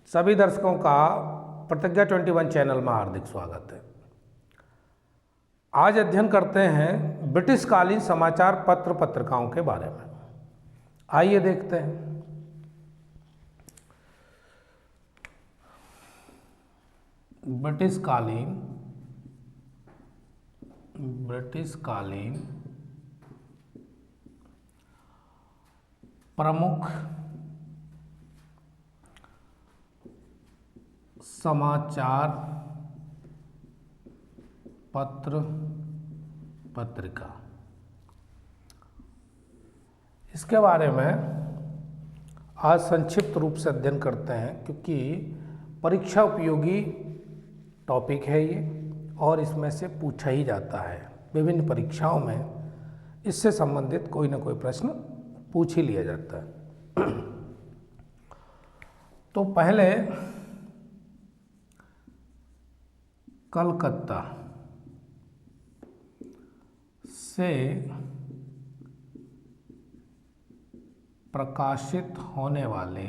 सभी दर्शकों का प्रतिज्ञा 21 चैनल में हार्दिक स्वागत है। आज अध्ययन करते हैं ब्रिटिश कालीन समाचार पत्र पत्रिकाओं के बारे में। आइए देखते हैं। ब्रिटिश कालीन प्रमुख समाचार पत्र पत्रिका, इसके बारे में आज संक्षिप्त रूप से अध्ययन करते हैं, क्योंकि परीक्षा उपयोगी टॉपिक है ये और इसमें से पूछा ही जाता है। विभिन्न परीक्षाओं में इससे संबंधित कोई ना कोई प्रश्न पूछ ही लिया जाता है। तो पहले कलकत्ता से प्रकाशित होने वाले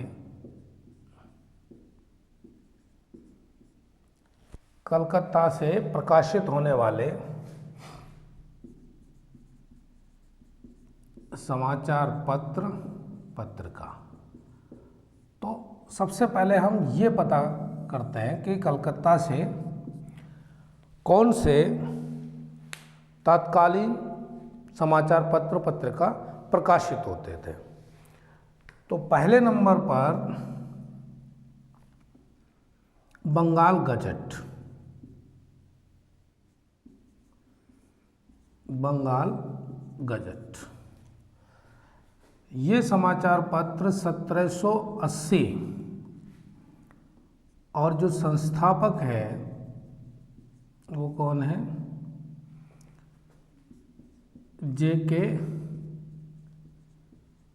समाचार पत्र पत्रिका। तो सबसे पहले हम ये पता करते हैं कि कलकत्ता से कौन से तत्कालीन समाचार पत्र पत्रिका प्रकाशित होते थे। तो पहले नंबर पर बंगाल गजट। ये समाचार पत्र 1780 और जो संस्थापक है वो कौन है? J.K.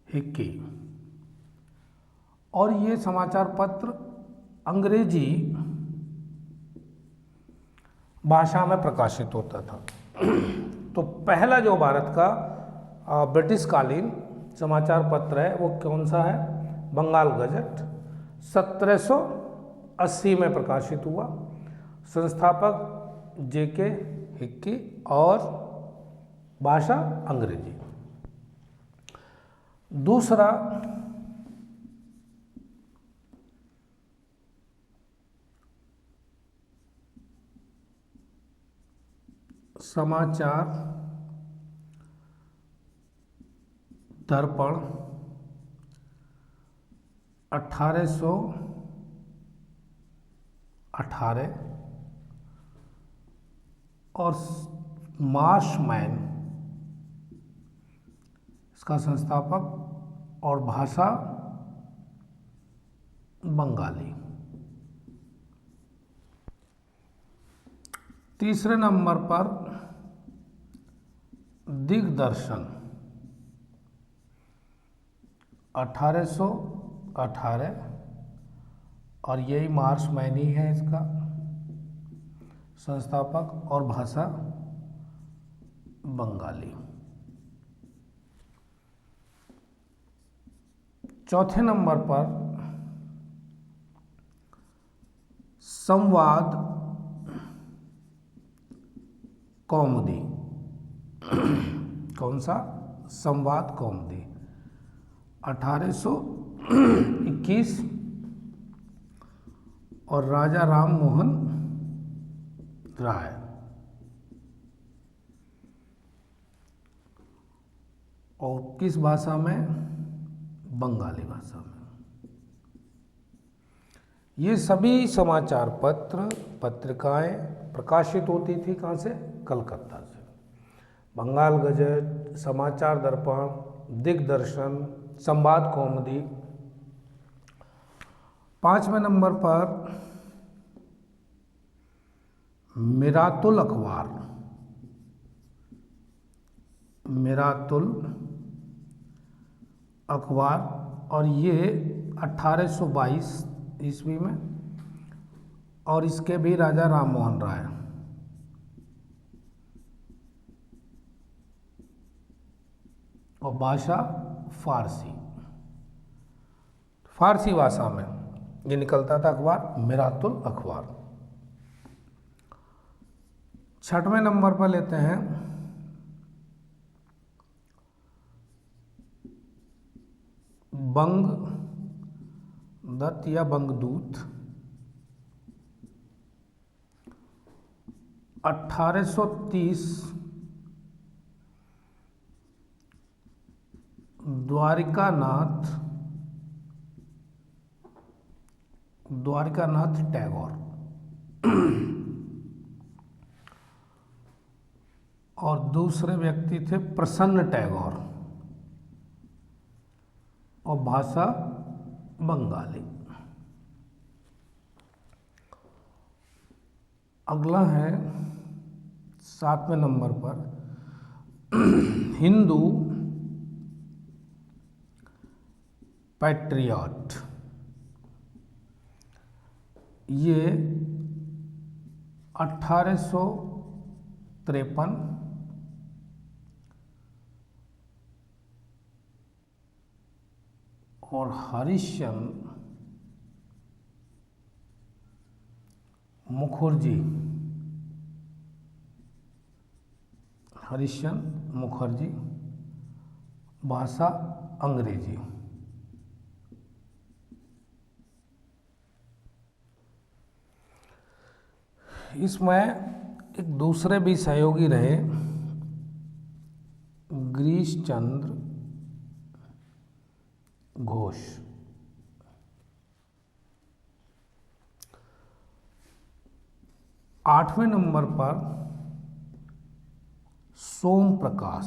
हिक्की। और ये समाचार पत्र अंग्रेजी भाषा में प्रकाशित होता था। तो पहला जो भारत का ब्रिटिश कालीन समाचार पत्र है वो कौन सा है? बंगाल गजट। 1780 में प्रकाशित हुआ। संस्थापक J.K. हिक्की और भाषा अंग्रेजी। दूसरा समाचार दर्पण 1818 और मार्शमैन इसका संस्थापक और भाषा बंगाली। तीसरे नंबर पर दिग्दर्शन 1818 और यही मार्शमैन ही है इसका संस्थापक और भाषा बंगाली। चौथे नंबर पर संवाद कौमुदी। कौन सा? संवाद कौमुदी 1821 और राजा राम मोहन राय। और किस भाषा में? बंगाली भाषा में। ये सभी समाचार पत्र पत्रिकाएं प्रकाशित होती थी कहाँ से? कलकत्ता से। बंगाल गजट, समाचार दर्पण, दिग्दर्शन, संवाद कौमुदी। पांचवें नंबर पर मिरातुल अखबार और ये 1822 ईस्वी में, और इसके भी राजा राम मोहन राय। और भाषा फारसी भाषा में ये निकलता था अखबार मिरातुल अखबार। 6वें नंबर पर लेते हैं बंग दत्त या बंगदूत। 1830 द्वारिकानाथ टैगोर और दूसरे व्यक्ति थे प्रसन्न टैगोर और भाषा बंगाली। अगला है 7वें नंबर पर हिंदू पैट्रियट। ये 1853 और हरिश्चंद्र मुखर्जी भाषा अंग्रेजी। इसमें एक दूसरे भी सहयोगी रहे गिरीश चंद्र घोष। आठवें नंबर पर सोम प्रकाश,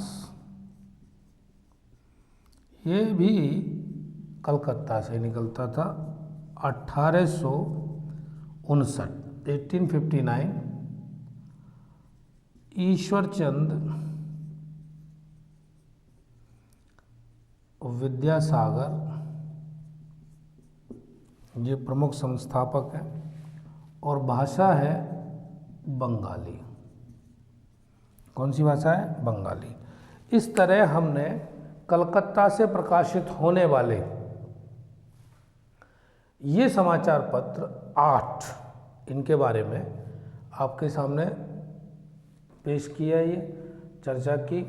ये भी कलकत्ता से निकलता था। 1859 ईश्वर चंद विद्यासागर, ये प्रमुख संस्थापक हैं और भाषा है बंगाली। कौन सी भाषा है? बंगाली। इस तरह हमने कलकत्ता से प्रकाशित होने वाले ये समाचार पत्र 8 इनके बारे में आपके सामने पेश किया, ये चर्चा की।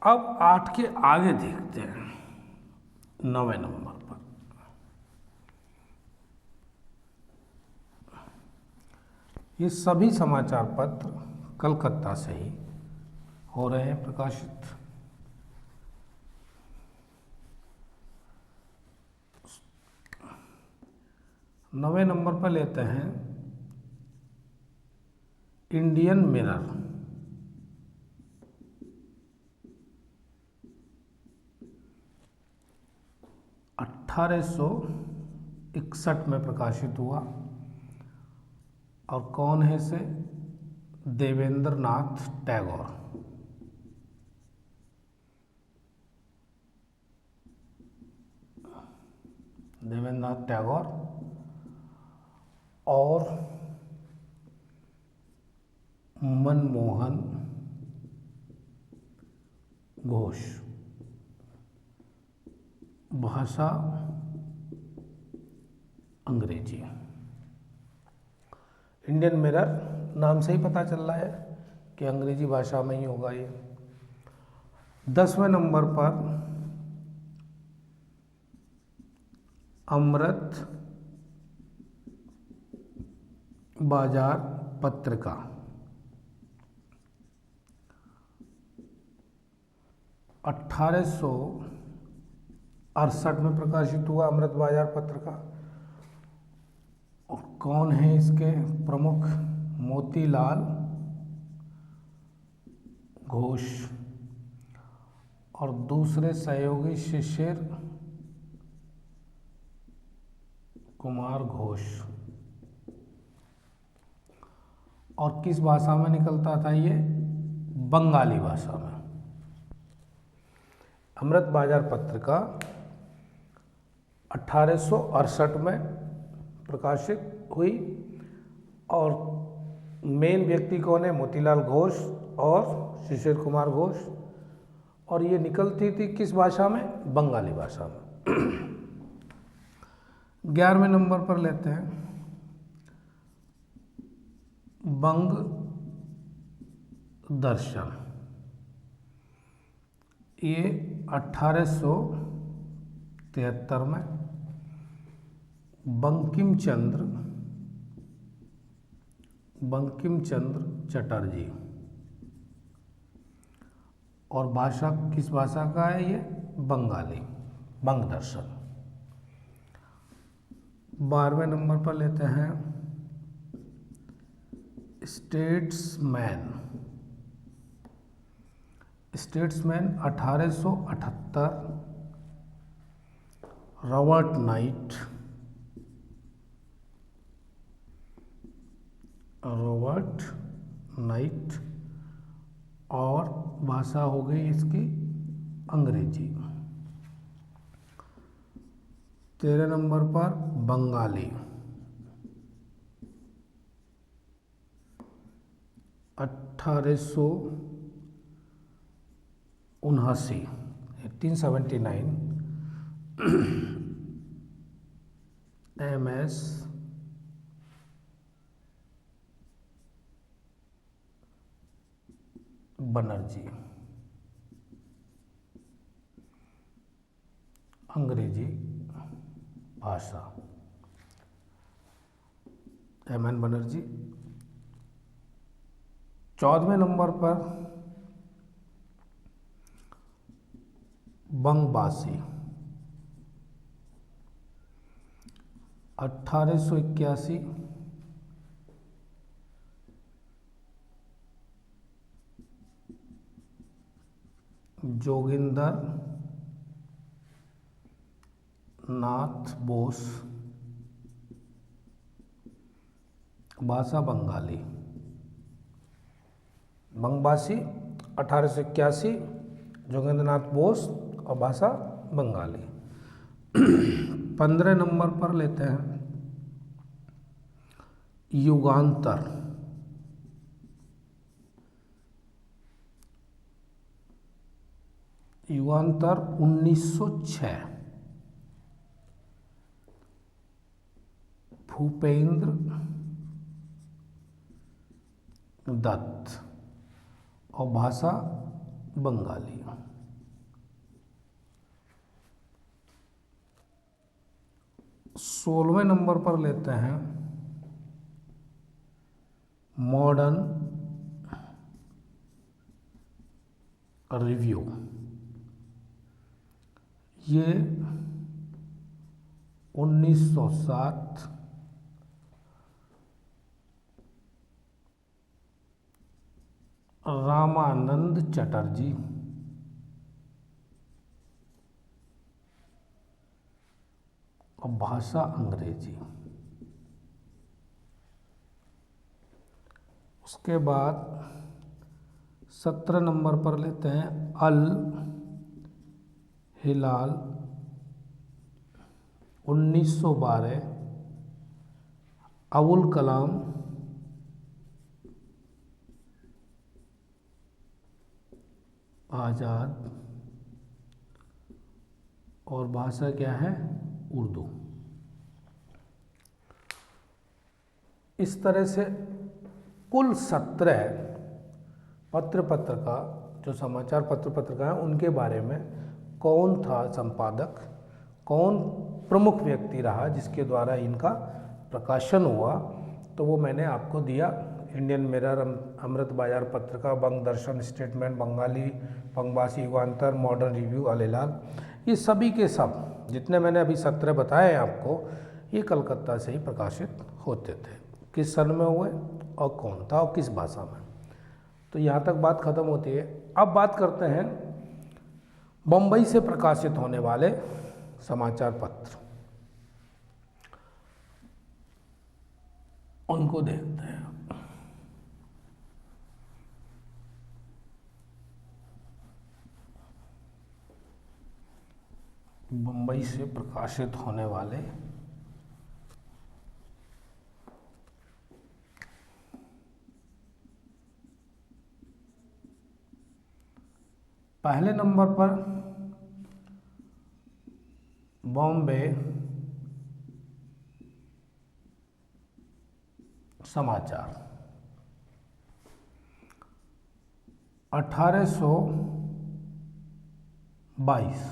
अब 8 के आगे देखते हैं 9वें नंबर पर। ये सभी समाचार पत्र कलकत्ता से ही हो रहे हैं प्रकाशित। नवे नंबर पर लेते हैं इंडियन मिरर। 1861 में प्रकाशित हुआ और कौन है इसे? देवेंद्र नाथ टैगोर। देवेंद्र नाथ टैगोर और मनमोहन घोष, भाषा अंग्रेजी। इंडियन मिरर नाम से ही पता चल रहा है कि अंग्रेजी भाषा में ही होगा ये। 10वें नंबर पर अमृत बाजार पत्रिका। 1868 में प्रकाशित हुआ अमृत बाजार पत्रिका। और कौन है इसके प्रमुख? मोतीलाल घोष और दूसरे सहयोगी शिशिर कुमार घोष। और किस भाषा में निकलता था ये? बंगाली भाषा में। अमृत बाजार पत्रिका 1868 में प्रकाशित हुई और मेन व्यक्ति कौन है? मोतीलाल घोष और शिशिर कुमार घोष। और ये निकलती थी किस भाषा में? बंगाली भाषा में। 11वें नंबर पर लेते हैं बंग दर्शन। ये 1873 में बंकिम चंद्र चटर्जी, और भाषा किस भाषा का है ये? बंगाली, बंग दर्शन। 12वें नंबर पर लेते हैं स्टेट्समैन 1878, रॉबर्ट नाइट, और भाषा हो गई इसकी अंग्रेजी। 13 नंबर पर बंगाली 1879 MS बनर्जी, अंग्रेजी भाषा MN बनर्जी। 14वें नंबर पर बंगबासी 1881, जोगिंदर नाथ बोस, भाषा बंगाली। बंगबासी 1881, जोगिंदर नाथ बोस, और भाषा बंगाली। 15 नंबर पर लेते हैं युगांतर 1906, भूपेंद्र दत्त, और भाषा बंगाली। 16वें नंबर पर लेते हैं मॉडर्न रिव्यू। ये 1907, रामानंद चटर्जी, और भाषा अंग्रेजी। उसके बाद 17 नंबर पर लेते हैं अल हिलाल 1912, अबुल कलाम आज़ाद, और भाषा क्या है? उर्दू। इस तरह से कुल 17 पत्रिका जो समाचार पत्रिका है उनके बारे में कौन था संपादक, कौन प्रमुख व्यक्ति रहा जिसके द्वारा इनका प्रकाशन हुआ, तो वो मैंने आपको दिया। इंडियन मिरर, अमृत बाजार पत्रिका, बंग दर्शन, स्टेटमेंट, बंगाली, बंगबासी, युगांतर, मॉडर्न रिव्यू, अल हिलाल, ये सभी के सब जितने मैंने अभी 17 बताए हैं आपको, ये कलकत्ता से ही प्रकाशित होते थे। किस सन में हुए और कौन था और किस भाषा में, तो यहाँ तक बात खत्म होती है। अब बात करते हैं बम्बई से प्रकाशित होने वाले समाचार पत्र, उनको देखते हैं। बम्बई से प्रकाशित होने वाले पहले नंबर पर बॉम्बे समाचार। 1822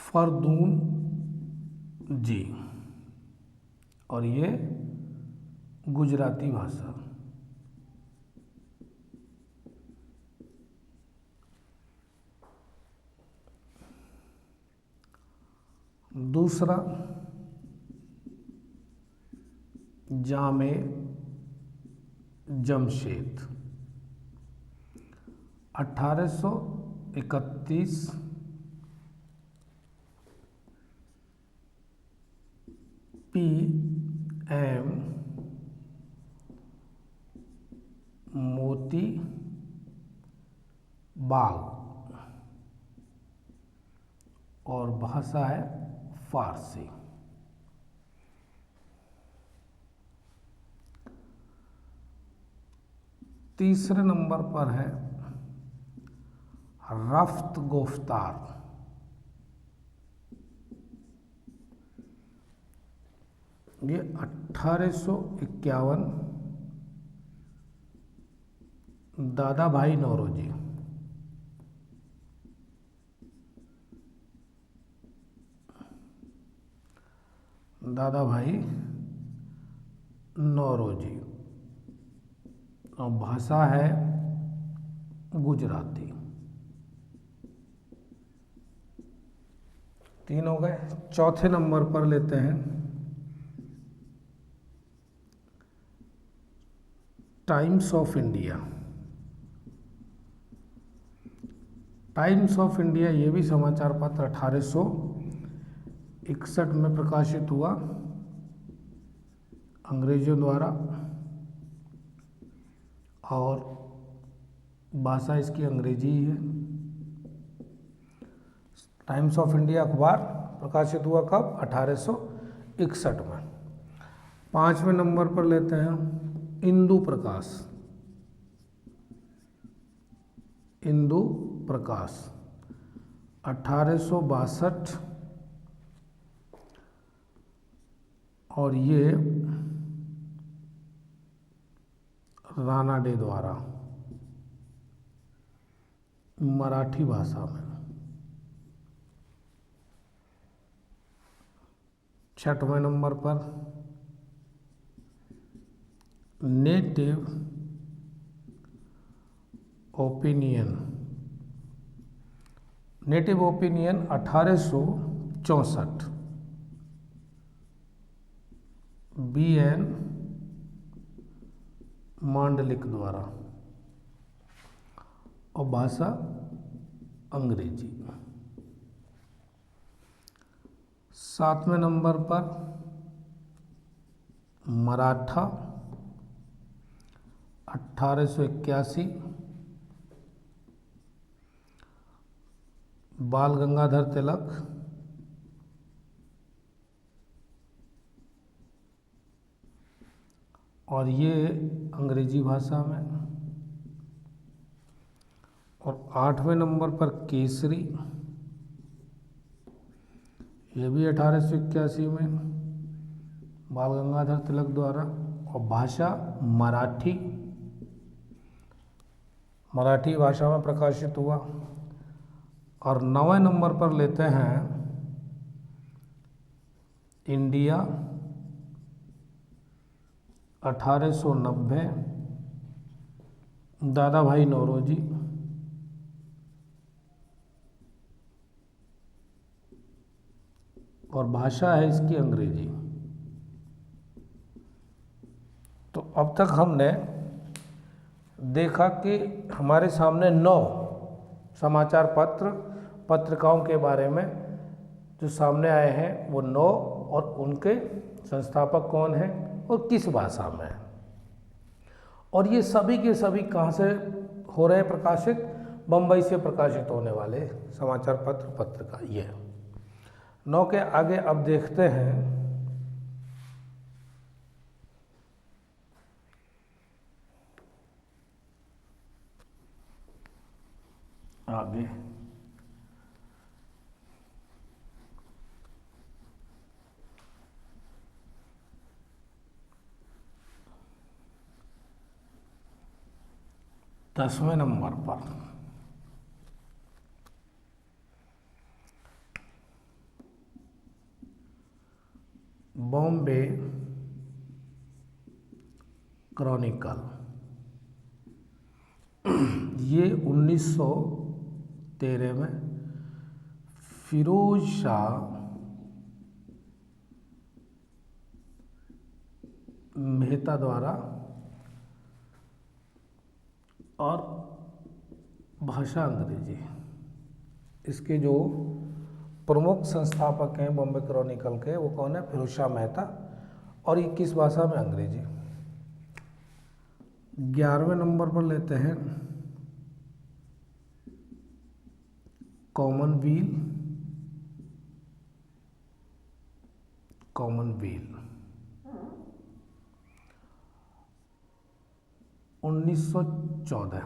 फरदून जी, और ये गुजराती भाषा। दूसरा जामे जमशेद, 1831 PM मोती बाग, और भाषा है फारसी। तीसरे नंबर पर है रफ्त गुफ्तार, ये 1851 दादा भाई नौरोजी। दादा भाई नौरोजी, और भाषा है गुजराती। 3 हो गए। चौथे नंबर पर लेते हैं times of India. Times of India ये भी समाचार पत्र 1861 में प्रकाशित हुआ अंग्रेजों द्वारा, और भाषा इसकी अंग्रेजी ही है। टाइम्स ऑफ इंडिया अखबार प्रकाशित हुआ कब? 1861 में। 5वें नंबर पर लेते हैं इंदु प्रकाश। इंदु प्रकाश 1862, और ये रानाडे द्वारा मराठी भाषा में। 6वें नंबर पर native opinion. Native opinion 1864 BN Mandlik द्वारा, और भाषा अंग्रेजी। 7वें नंबर पर मराठा 1881 बाल गंगाधर तिलक, और ये अंग्रेजी भाषा में। और 8वें नंबर पर केसरी, ये भी 1881 में बाल गंगाधर तिलक द्वारा, और भाषा मराठी, मराठी भाषा में प्रकाशित हुआ। और 9वें नंबर पर लेते हैं इंडिया 1890 दादा भाई नौरोजी, और भाषा है इसकी अंग्रेजी। तो अब तक हमने देखा कि हमारे सामने 9 समाचार पत्र पत्रिकाओं के बारे में जो सामने आए हैं वो 9, और उनके संस्थापक कौन हैं और किस भाषा में है। और ये सभी के सभी कहाँ से हो रहे हैं प्रकाशित? बम्बई से प्रकाशित होने वाले समाचार पत्र पत्रिका ये 9 के आगे अब देखते हैं आगे 10वें नंबर पर बॉम्बे क्रॉनिकल। ये 1913 में फिरोज शाह मेहता द्वारा और भाषा अंग्रेजी। इसके जो प्रमुख संस्थापक हैं बॉम्बे क्रॉनिकल के, वो कौन है? फिरोज शाह मेहता। और ये किस भाषा में? अंग्रेजी। 11वें नंबर पर लेते हैं कॉमनवेल्थ। 1914।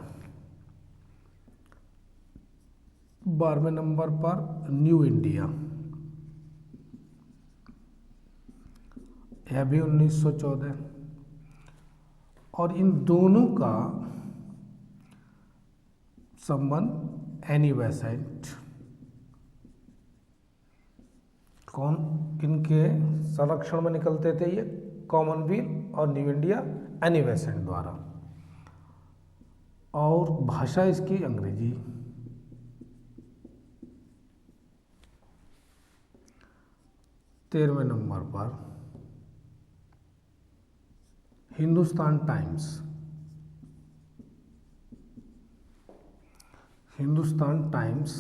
12वें नंबर पर न्यू इंडिया, यह भी 1914। और इन दोनों का संबंध एनी बेसेंट, कौन किनके संरक्षण में निकलते थे? ये कॉमनवेल्थ और न्यू इंडिया एनी बेसेंट द्वारा। और भाषा इसकी अंग्रेजी। तेरहवें नंबर पर Hindustan times. Hindustan times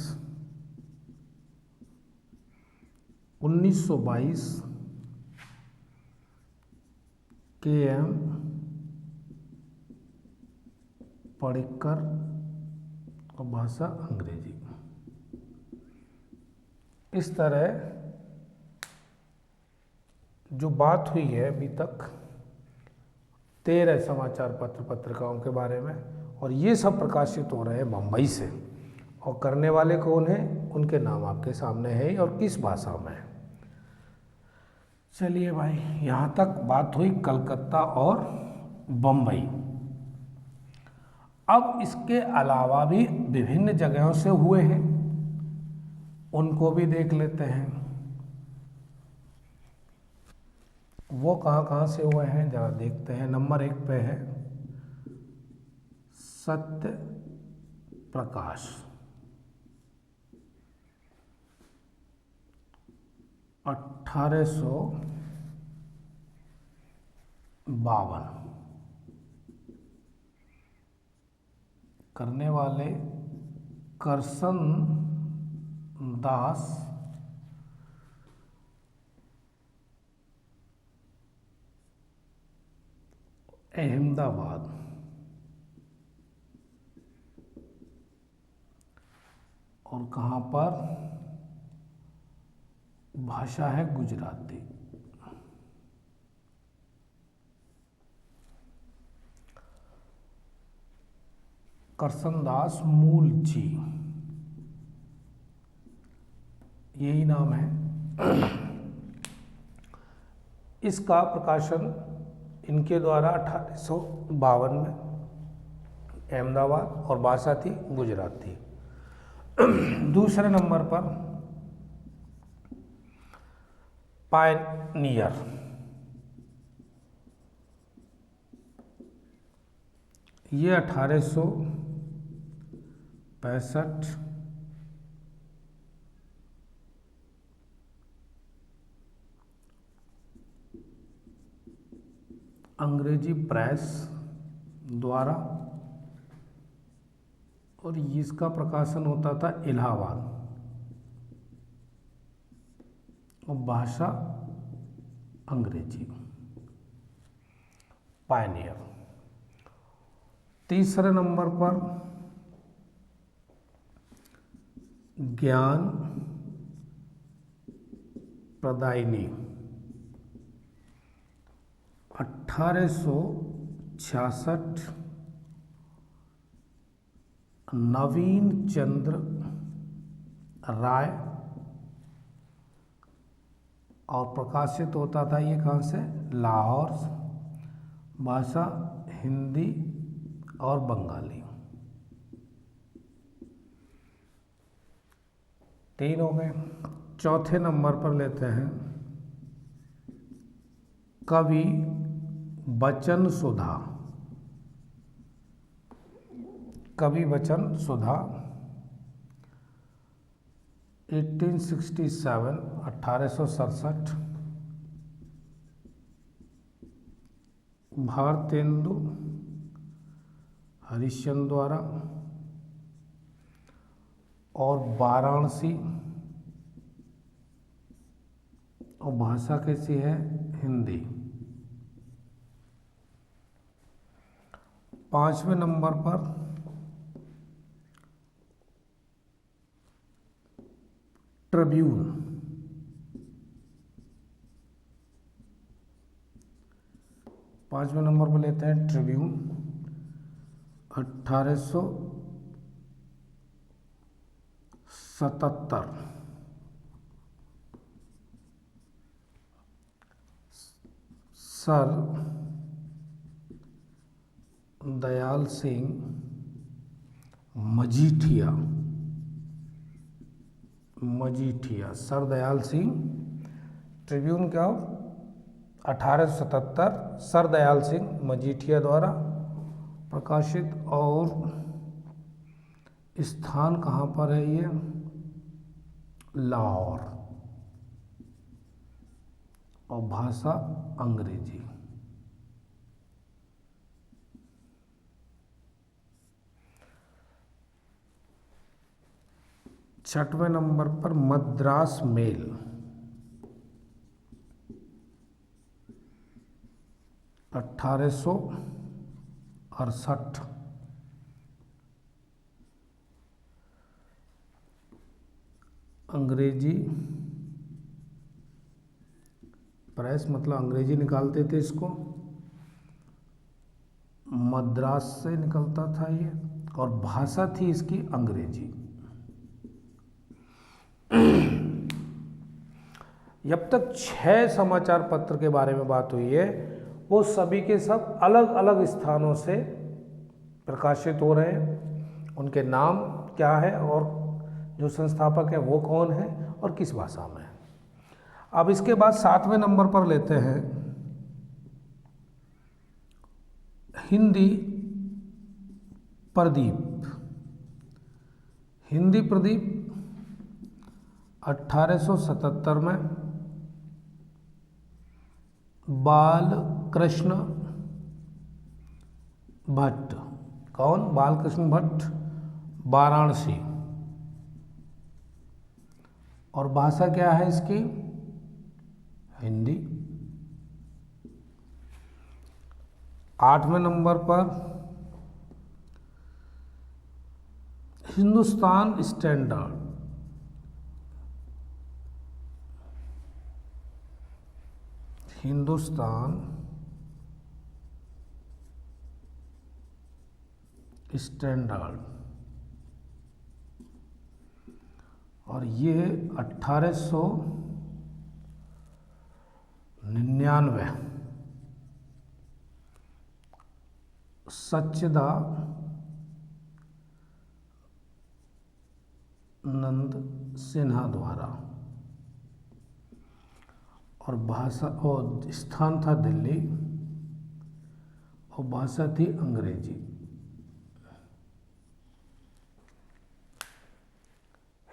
1922 KM पढ़कर और भाषा अंग्रेजी। इस तरह जो बात हुई है अभी तक 13 समाचार पत्र पत्रिकाओं के बारे में, और ये सब प्रकाशित हो रहे हैं बम्बई से। और करने वाले कौन हैं? उनके नाम आपके सामने है और किस भाषा में। चलिए भाई, यहाँ तक बात हुई कलकत्ता और बम्बई। अब इसके अलावा भी विभिन्न जगहों से हुए हैं, उनको भी देख लेते हैं। वो कहाँ कहाँ से हुए हैं जरा देखते हैं। नंबर 1 पे है सत्य प्रकाश, 1852। करने वाले करसन दास अहमदाबाद। और कहाँ पर? भाषा है गुजराती। करसनदास मूलजी, यही नाम है। इसका प्रकाशन इनके द्वारा 1852 में अहमदाबाद, और भाषा थी गुजराती। दूसरे नंबर पर पायनियर, ये 1865। अंग्रेजी प्रेस द्वारा, और इसका प्रकाशन होता था इलाहाबाद, और भाषा अंग्रेजी। पायनियर। तीसरे नंबर पर ज्ञान प्रदायिनी, 1866। नवीन चंद्र राय, और प्रकाशित होता था ये कहाँ से? लाहौर। भाषा हिंदी और बंगाली। 3 हो गए। चौथे नंबर पर लेते हैं कवि बचन सुधा। कवि बचन सुधा 1867 1867 भारतेंदु हरिश्चंद्र द्वारा, और वाराणसी, और भाषा कैसी है? हिंदी। 5वें नंबर पर ट्रिब्यून। 5वें नंबर पर लेते हैं Tribune 1877। Sir Dayal Singh Majithia. Sir Dayal Singh. Tribune क्या हो? 1877 सर दयाल सिंह मजीठिया द्वारा प्रकाशित। और स्थान कहाँ पर है ये? लाहौर, और भाषा अंग्रेजी। छठवें नंबर पर मद्रास मेल। 1868 अंग्रेजी प्रेस, मतलब अंग्रेजी निकालते थे इसको, मद्रास से निकलता था ये, और भाषा थी इसकी अंग्रेजी। जब तक 6 समाचार पत्र के बारे में बात हुई है, वो सभी के सब अलग अलग स्थानों से प्रकाशित हो रहे हैं। उनके नाम क्या है और जो संस्थापक है वो कौन है और किस भाषा में है। अब इसके बाद 7वें नंबर पर लेते हैं हिंदी प्रदीप। हिंदी प्रदीप 1877 में बाल कृष्ण भट्ट। कौन? बाल कृष्ण भट्ट, वाराणसी। और भाषा क्या है इसकी? हिंदी। 8वें नंबर पर हिंदुस्तान स्टैंडर्ड। हिंदुस्तान स्टैंडर्ड, और ये 1899 सच्चिदानंद सिन्हा द्वारा, और भाषा और स्थान था दिल्ली, और भाषा थी अंग्रेजी।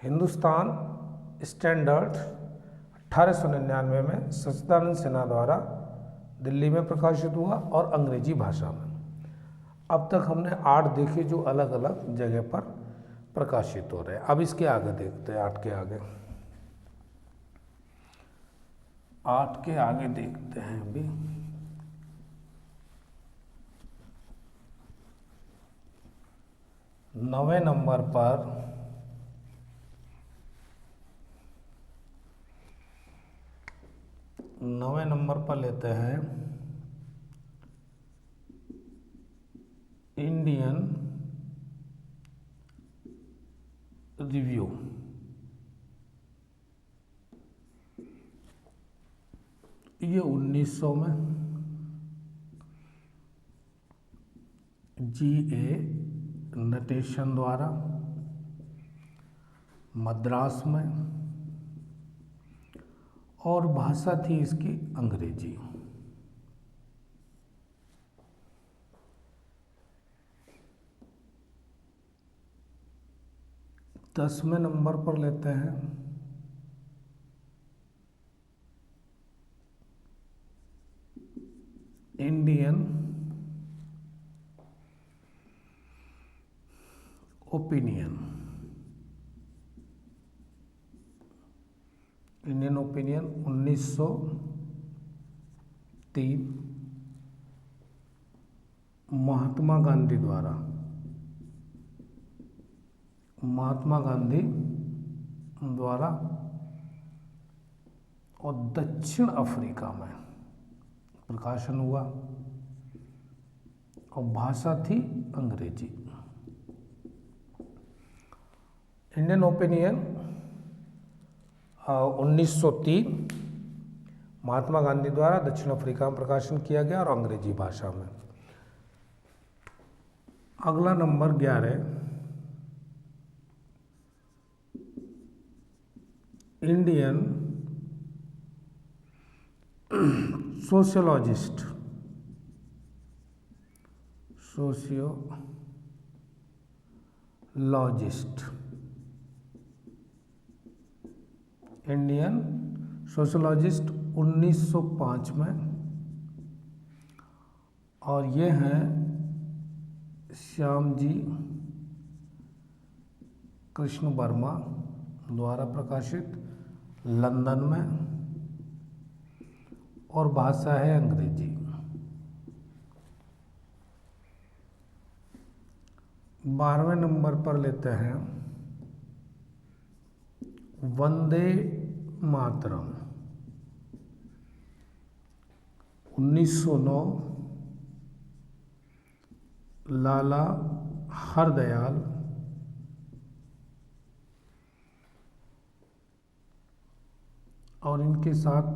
हिंदुस्तान स्टैंडर्ड 1899 में सच्चिदानंद सिन्हा द्वारा दिल्ली में प्रकाशित हुआ और अंग्रेजी भाषा में। अब तक हमने 8 देखे जो अलग अलग जगह पर प्रकाशित हो रहे हैं। अब इसके आगे देखते हैं, 8 के आगे। 8 के आगे देखते हैं अभी। नवे नंबर पर लेते हैं इंडियन रिव्यू। ये 1900 में G.A. नटेशन द्वारा, मद्रास में, और भाषा थी इसकी अंग्रेजी। दसवें नंबर पर लेते हैं Indian opinion. Indian opinion 1903 Mahatma Gandhi द्वारा और दक्षिण अफ्रीका में प्रकाशन हुआ, और भाषा थी अंग्रेजी। इंडियन ओपिनियन 1903 महात्मा गांधी द्वारा दक्षिण अफ्रीका में प्रकाशन किया गया और अंग्रेजी भाषा में। अगला number 11, Indian sociologist Indian sociologist 1905 में, और ये हैं श्यामजी कृष्ण वर्मा द्वारा प्रकाशित, लंदन में, और भाषा है अंग्रेजी। 12वें नंबर पर लेते हैं वंदे मातरम 1909 लाला हरदयाल और इनके साथ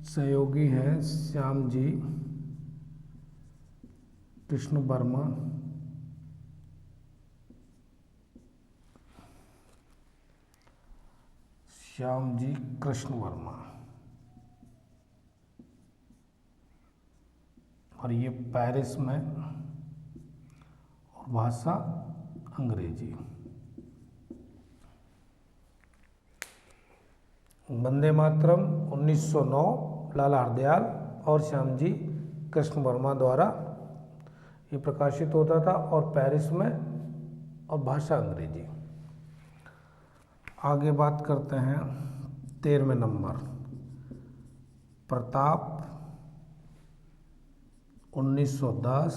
सहयोगी हैं श्यामजी कृष्ण वर्मा। श्यामजी कृष्ण वर्मा, और ये पेरिस में, और भाषा अंग्रेजी। वंदे मातरम 1909 लाला हरदयाल और श्यामजी कृष्ण वर्मा द्वारा ये प्रकाशित होता था, और पेरिस में, और भाषा अंग्रेजी। आगे बात करते हैं 13वें नंबर, प्रताप 1910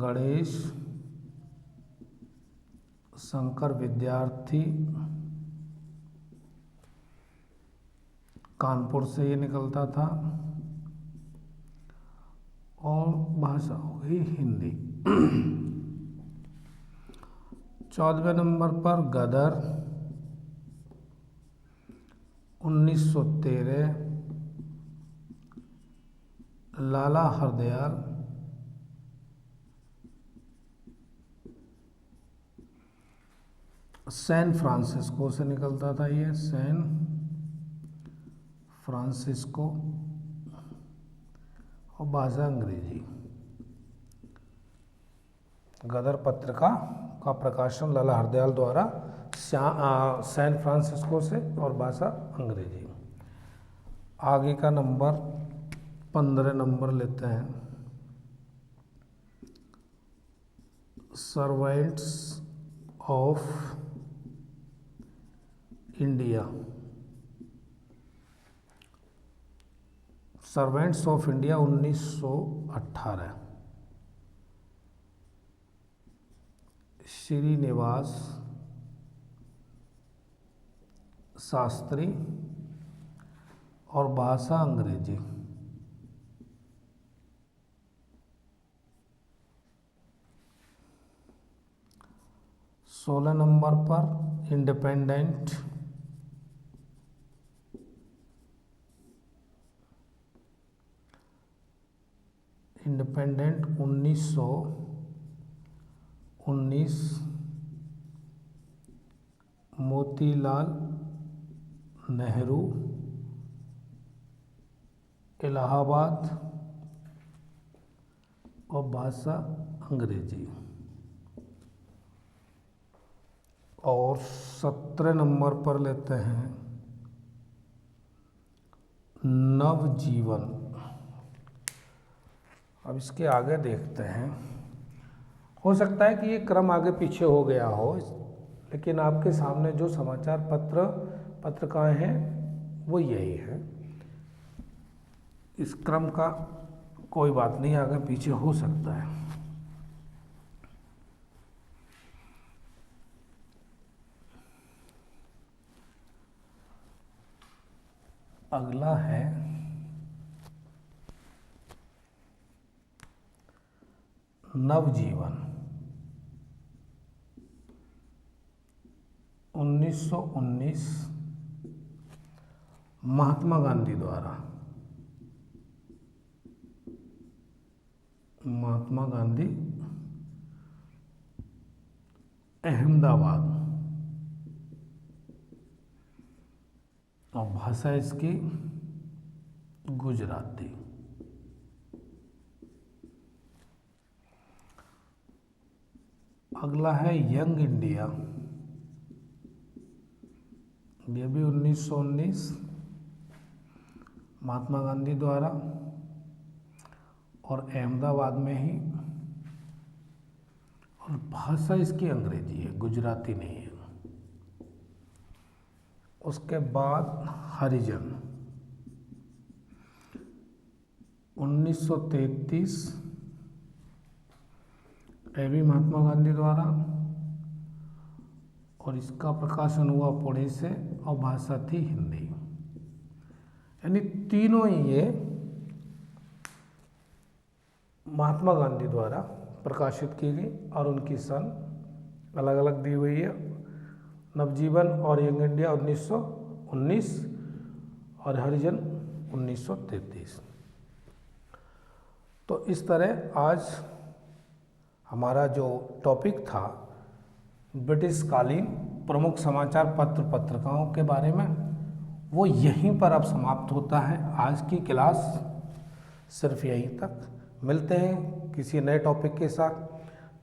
गणेश शंकर विद्यार्थी कानपुर से ये निकलता था, और भाषा हो गई हिंदी। 14वें नंबर पर गदर 1913 लाला हरदयाल सैन फ्रांसिस्को से निकलता था, ये सैन फ्रांसिस्को, और भाषा अंग्रेजी। गदर पत्रिका का प्रकाशन लाला हरदयाल द्वारा सैन फ्रांसिस्को से, और भाषा अंग्रेजी। आगे का नंबर 15 नंबर लेते हैं servants of India. Servants of India 1918 Srinivasa Shastri, और भाषा अंग्रेजी। 16 नंबर पर इंडिपेंडेंट इंडिपेंडेंट 1919 मोतीलाल नेहरू, इलाहाबाद और भाषा अंग्रेजी। और 17 नंबर पर लेते हैं नवजीवन। अब इसके आगे देखते हैं, हो सकता है कि ये क्रम आगे पीछे हो गया हो, लेकिन आपके सामने जो समाचार पत्रिकाएं हैं वो यही है। इस क्रम का कोई बात नहीं, आगे पीछे हो सकता है। अगला है नवजीवन। 1919 महात्मा गांधी द्वारा, महात्मा गांधी, अहमदाबाद, और भाषा इसकी गुजराती। अगला है यंग इंडिया। ये भी 1919 महात्मा गांधी द्वारा और अहमदाबाद में ही, और भाषा इसकी अंग्रेजी है, गुजराती नहीं है। उसके बाद हरिजन 1933, ये भी महात्मा गांधी द्वारा, और इसका प्रकाशन हुआ पुणे से, और भाषा थी हिंदी। यानी तीनों ही ये महात्मा गांधी द्वारा प्रकाशित की गई, और उनकी सन अलग अलग दी हुई है। नवजीवन और यंग इंडिया 1919 और हरिजन 1933। तो इस तरह आज हमारा जो टॉपिक था ब्रिटिश कालीन प्रमुख समाचार पत्र पत्रिकाओं के बारे में, वो यहीं पर अब समाप्त होता है। आज की क्लास सिर्फ यहीं तक। मिलते हैं किसी नए टॉपिक के साथ,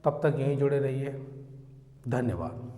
तब तक यहीं जुड़े रहिए। धन्यवाद।